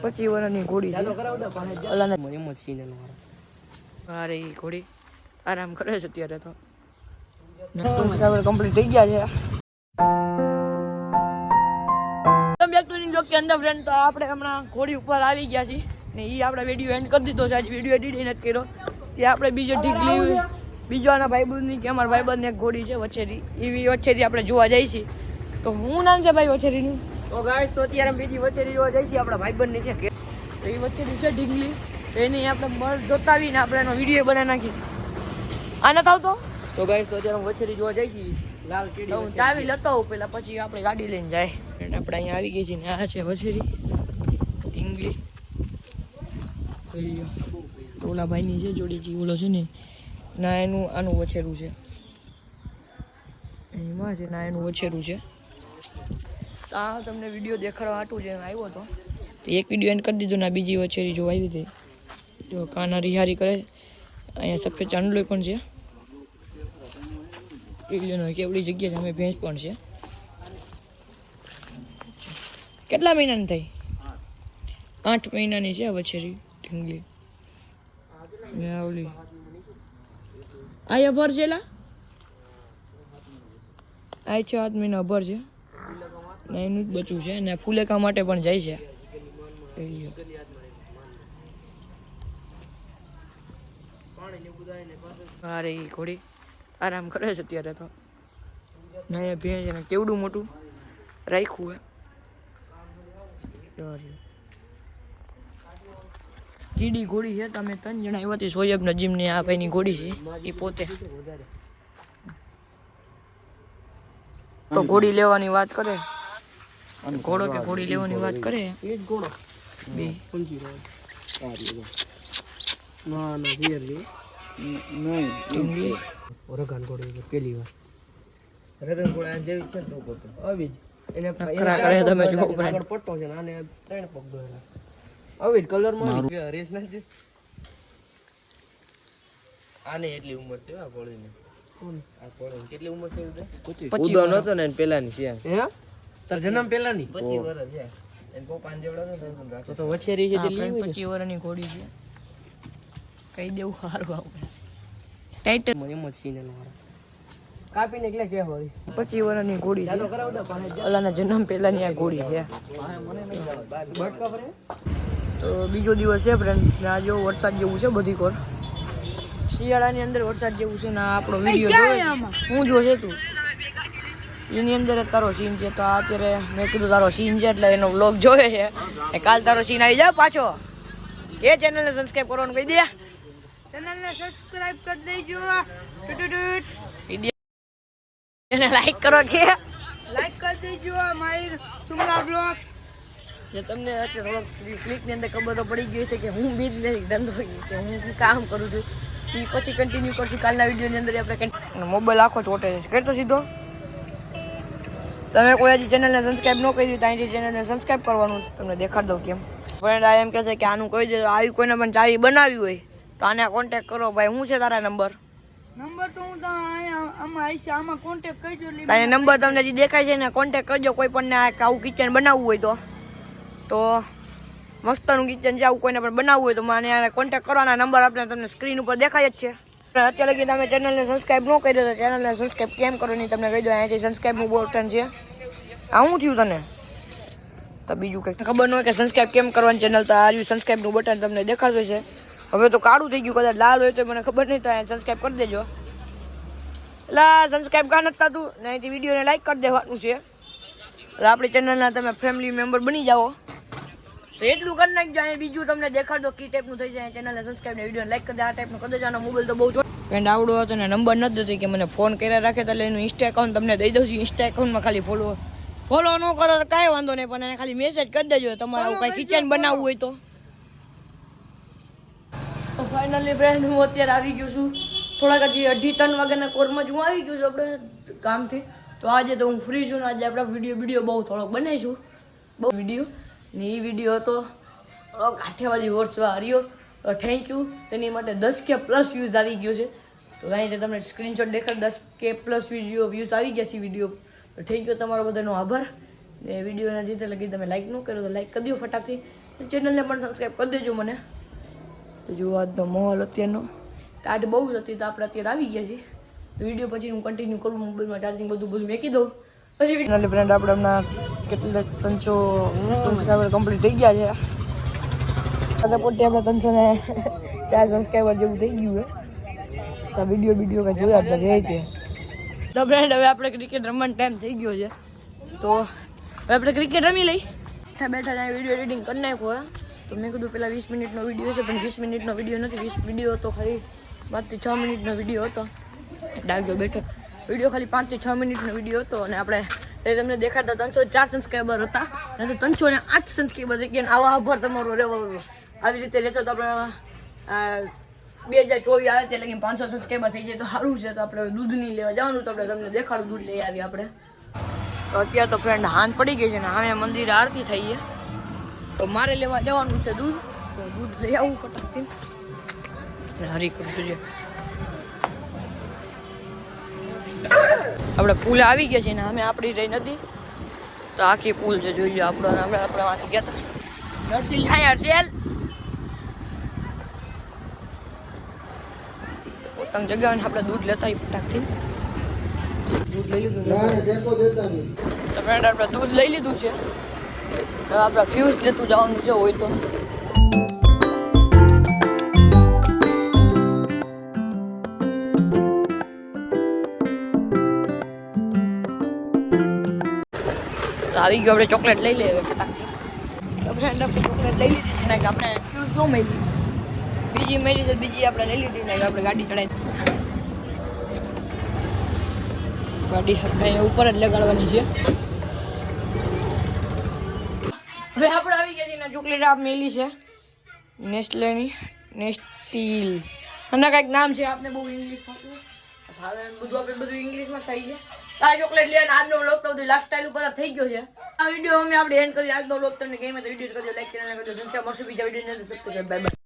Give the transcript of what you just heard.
25 વર્ષની ઘોડી છે. અલ્લાને મને એમ જ સીને અરે એ ઘોડી આરામ કરે છે અત્યારે તો. સબસ્ક્રાઇબર કમ્પ્લીટ થઈ ગયા છે. બેક ટુ જોક કે અંદર ફ્રેન્ડ, તો આપણે હમણાં ઘોડી ઉપર આવી ગયા છીએ ને એ આપણે વિડીયો એન્ડ કરી દીધો છે. આજે વિડીયો એડિટ નથી કર્યો. ત્યાં આપણે બીજો ઢીકલી બીજો આના ભાઈબંધની કે અમારા ભાઈબંધની એક ઘોડી છે વછેરી, એવી વછેરી આપણે જોવા જઈએ છીએ. તો હું નામ છે ભાઈ વછેરીનું? તો ગાઈસ તો અત્યારે બીજી વછેરી જોવા જઈએ છીએ આપણા ભાઈબંધની છે. તો એ વછેરી છે ઢીકલી, તો એની આપણે બળ જોતાવીને આપણે એનો વિડીયો બનાવી નાખી. આ ન થાવ તો ગાઈસ તો અત્યારે વછેરી જોવા જઈએ છીએ. લાલ કેડી હું ચાવી લેતો હોઉં પેલા, પછી આપણે ગાડી લઈને જાય. આપણે અહીંયા આવી ગઈ છીએ ને આ છે વછેરી ઇંગ્લિશ. તો ઓલા ભાઈની છે જોડીજી, ઓલો છે ને ના એનું આનું વછેરું છે, એમાં છે ના એનું વછેરું છે. તો આ તમને વિડીયો દેખાડવા હાટું છે આવ્યો હતો, તો એક વિડીયો એન્ડ કરી દીધો ને બીજી વછેરી જો આવી હતી. જો કાના રિહારી કરે, અહીંયા સફેદ ચાંદલો પણ છે. કેવડી જગ્યા છે, અમે ભેંસ પણ છે. કેટલા મહિનાની થઈ? 8 મહિનાની છે વછેરી ઢીંગલી. ઓલી આ અભર છે લા, આ 6-7 મહિના અભર છે ને એનું જ બચ્ચું છે ને ફુલેકા માટે પણ જાય છે. અરે એ ઘોડી આરામ કરે છે અત્યારે તો. ના ભેંસ ને કેવડું મોટું રાખ્યું હે. કીડી ઘોડી છે. તમે 3 જણા આવ્યા હતી, સોયબ નજીમ ને આ ભાઈની ઘોડી છે એ પોતે. તો ઘોડી લેવાની વાત કરે, ઘોડો કે ઘોડી લેવાની વાત કરે એ જ ઘોડો બે ના ના રિયલી નહીં ઓરગાન ઘોડી પેલી વાર રગન ઘોડા જેવી છે તો પોતે આવી જ એને કરા કરે તમે જો આગળ પટ્ટો છે આને 3 પગ દોરેલા આવી જ કલર માં રેસ નથી. આને એટલી ઉંમર છે આ ઘોડીની. કોણ આ ઘોડી કેટલી ઉંમર થઈ છે? 25 નતો ને પેલાની છે. હે તાર જન્મ પેલાની 25 વર્ષ છે. એન પપ્પાને જેવડા તો વછેરી છે તે લીધી 25 વર્ષની ઘોડી છે. કહી દેવું સારું આપણે ટાઈટલ મને એમ જ સીને કાપીને એટલે કે હોય 25 વર્ષની ઘોડી છે. અલ્લાના જન્મ પહેલાની આ ઘોડી છે. તો બીજો દિવસ છે ફ્રેન્ડ, આ જો વરસાદ જેવું છે બધી કોર. શિયાળાની અંદર વરસાદ જેવું છે ને આપણો વિડીયો હું જોશે તું એની અંદર તારો સીન છે. તો અત્યારે મેં કીધું તારો સીન છે એટલે એનો વ્લોગ જોવે છે. કાલ તારો સીન આવી જાય પાછો. એ ચેનલને સબસ્ક્રાઇબ કરવાનું કહી દે. ચેનલને સબસ્ક્રાઇબ કરી દેજો. એને લાઈક કરો કે લાઈક કરી દેજો. મારી સુમરા બ્લોગ જે તમને અત્યારે થોડોક ક્લિકની અંદર ખબર તો પડી ગઈ છે કે હું બિઝનેસ ધંધો કે હું કામ કરું છું. એ પછી કન્ટિન્યુ કરશું કાલના વિડીયોની અંદર. આપણે મોબાઈલ આખો ચોટે છે કરતો સીધો. તમે કોઈ હજી ચેનલને સબસ્ક્રાઇબ ન કરી તો અહીંથી ચેનલને સબસ્ક્રાઇબ કરવાનું તમને દેખાડ દઉં કેમ. ફ્રેન્ડ આ એમ કહે છે કે આનું કહી દે આવી કોઈને પણ ચાવી બનાવી હોય તો આને કોન્ટેક્ટ કરો. ભાઈ શું છે તારા નંબર? નંબર તો હું આમાં કોન્ટેક્ટ કરજો. તારે નંબર તમને જે દેખાય છે ને કોન્ટેક્ટ કરજો. કોઈ પણ ને આવું કિચન બનાવવું હોય તો મસ્તનું કિચન છે, આવું કોઈને પણ બનાવવું હોય તો મને કોન્ટેક્ટ કરવાના નંબર આપણે તમને સ્ક્રીન ઉપર દેખાય જ છે. અત્યારે લગી તમે ચેનલને સબસ્ક્રાઇબ ન કરી દો તો ચેનલને સબસ્ક્રાઇબ કેમ કરો નહીં તમને કહી દો. અહીંથી સબસ્ક્રાઇબનું બટન છે. આ શું થયું તને? તો બીજું કંઈક ખબર ન હોય કે સબસ્ક્રાઇબ કેમ કરવાની ચેનલ, તો આ સબસ્ક્રાઇબનું બટન તમને દેખાડતું છે. હવે તો કાળું થઈ ગયું, કદાચ લાલ હોય તો મને ખબર નહીં. તો અહીંયા સબસ્ક્રાઇબ કરી દેજો. એટલે સબસ્ક્રાઇબ કાં નથી થતું ને અહીંથી વિડીયોને લાઈક કરી દેવાનું છે. એટલે આપણી ચેનલના તમે ફેમિલી મેમ્બર બની જાઓ. તો એટલું કરી નાખજો. અહીંયા બીજું તમને દેખાડ દો કી ટાઈપનું થઈ જાય. ચેનલને સબસ્ક્રાઇબ ને વિડીયોને લાઈક કરી દે. આ ટાઈપનું કરી દેજો. આનો મોબાઈલ તો બહુ છોટો ફ્રેન્ડ આવડો હતો ને નંબર નથી દેતો કે મને ફોન કર્યા રાખે તો એનું ઇન્સ્ટા એકાઉન્ટ તમને દઈ દઉં છું. ઇન્સ્ટા એકાઉન્ટમાં ખાલી ફોલો ન કરો તો કાંઈ વાંધો નહીં, પણ એને ખાલી મેસેજ કરી દેજો તમારે આવું કાંઈ કિચન બનાવવું હોય તો. ફાઇનલી ફ્રેન્ડ હું અત્યારે આવી ગયો છું થોડાક હજી 2:30 વાગ્યાના કોરમાં જ હું આવી ગયો છું આપણે કામથી. તો આજે તો હું ફ્રી છું ને આજે આપણે વિડીયો બહુ થોડોક બનાવીશું. બહુ વિડીયો ને એ વિડીયો હતો કાઠિયાવાડી હોર્સમાં હર્યો. Thank you. તેની માટે 10K પ્લસ વ્યૂઝ આવી ગયો છે. તો અહીં તમને સ્ક્રીનશોટ દેખાડ 10K પ્લસ વ્યૂઝ આવી ગયા છે વિડીયો. તો થેન્ક યુ તમારો બધાનો આભાર. એ વિડીયોને જીતે લગી તમે લાઈક ન કરો તો લાઈક કરી દો ફટાકથી, ચેનલને પણ સબસ્ક્રાઈબ કરી દેજો મને. તો જો આજનો માહોલ અત્યારનો ટાઢ બહુ જ હતી, તો આપણે અત્યારે આવી ગયા છીએ. તો વિડીયો પછી હું કન્ટિન્યુ કરું, મોબાઈલમાં ચાર્જિંગ બધું મેકી દઉં પછી વિડીયો. ફ્રેન્ડ આપણે હમણાં કેટલાક 300 સબસ્ક્રાઈબર કમ્પ્લીટ થઈ ગયા છે. સપોર્ટથી આપણે 304 સબસ્ક્રાઈબર જેવું થઈ ગયું છે. તો વિડીયો કાંઈ જોયા જ નથી તે. તો ફ્રેન્ડ હવે આપણે ક્રિકેટ રમવાનો ટાઈમ થઈ ગયો છે, તો હવે આપણે ક્રિકેટ રમી લઈ. બેઠા વિડીયો એડિટિંગ કરી નાખ્યો. તો મેં કીધું પેલા 20 મિનિટનો વિડીયો છે, પણ 20 મિનિટનો વિડીયો નથી. 20 વિડીયો હતો ખાલી 5 થી 6 મિનિટનો વિડીયો હતો. ડાકજો બેઠો વિડીયો ખાલી 5 થી 6 મિનિટનો વિડીયો હતો. અને આપણે તમને દેખાડતા 304 સબસ્ક્રાઈબર હતા, અને 308 સબસ્ક્રાઈબર થઈ ગયા. આવા આભાર તમારો રહેવો. આવી રીતે રહેશો તો આપણે 2024 આવે તે લગી 500 સબસ્ક્રાઈબર થઈ જાય તો સારું છે. તો આપણે દૂધ નહીં લેવા જવાનું, તો આપણે તમને દેખાડું દૂધ લઈ આવીએ આપણે. તો અત્યારે તો ફ્રેન્ડ હાંજ પડી ગઈ છે ને સામે મંદિરે આરતી થઈ છે, તો મારે લેવા જવાનું છે દૂધ. તો દૂધ લઈ આવું ફટાકથી. હરી કૃષ્ણ આપણે પુલ આવી ગયા છે ને અમે આપણી રહી નદી, તો આખી પુલ છે જોઈ લો. આપણે માંથી ગયા હતા નરસિંહ હર્ષેલ પોતાની જગ્યાએ આપણે દૂધ લેતા ફટાકથી. દૂધ લઈ લીધું તો ફ્રેન્ડ આપણે દૂધ લઈ લીધું છે. હવે આપણે ફ્યુઝ લેતું જવાનું છે હોય તો. આવી ગયો આપણે ચોકલેટ લઈ લઈએ ફટાકથી. તો ફ્રેન્ડ આપણે ચોકલેટ લઈ લીધી છે ને કે આપણે ફ્યુઝ ન મળી, બીજી મળી છે, બીજી આપણે લઈ લીધી ને આપણે ગાડી ચડાવી. ગાડી આપણે ઉપર જ લગાડવાની છે. હવે આપણે આવી ગયા છીએ ને ચોકલેટ આપ મેલી છે નેસ્લેની, નેસ્ટીલ અને કંઈક નામ છે. આપણે બહુ ઇંગ્લિશમાં હવે બધું ઇંગ્લિશમાં થઈ છે. આ ચોકલેટ લઈને આજનો વ્લોગ તો બધું લાઈફસ્ટાઈલ ઉપર થઈ ગયો છે. આ વિડીયો અમે આપણે એન્ડ કરી. આજનો વ્લોગ તમને ગમે તો વિડીયો કરજો, લાઈક ચેનલ કરજો, સબસ્ક્રાઇબ. મળશું બીજા વિડીયો. Bye bye.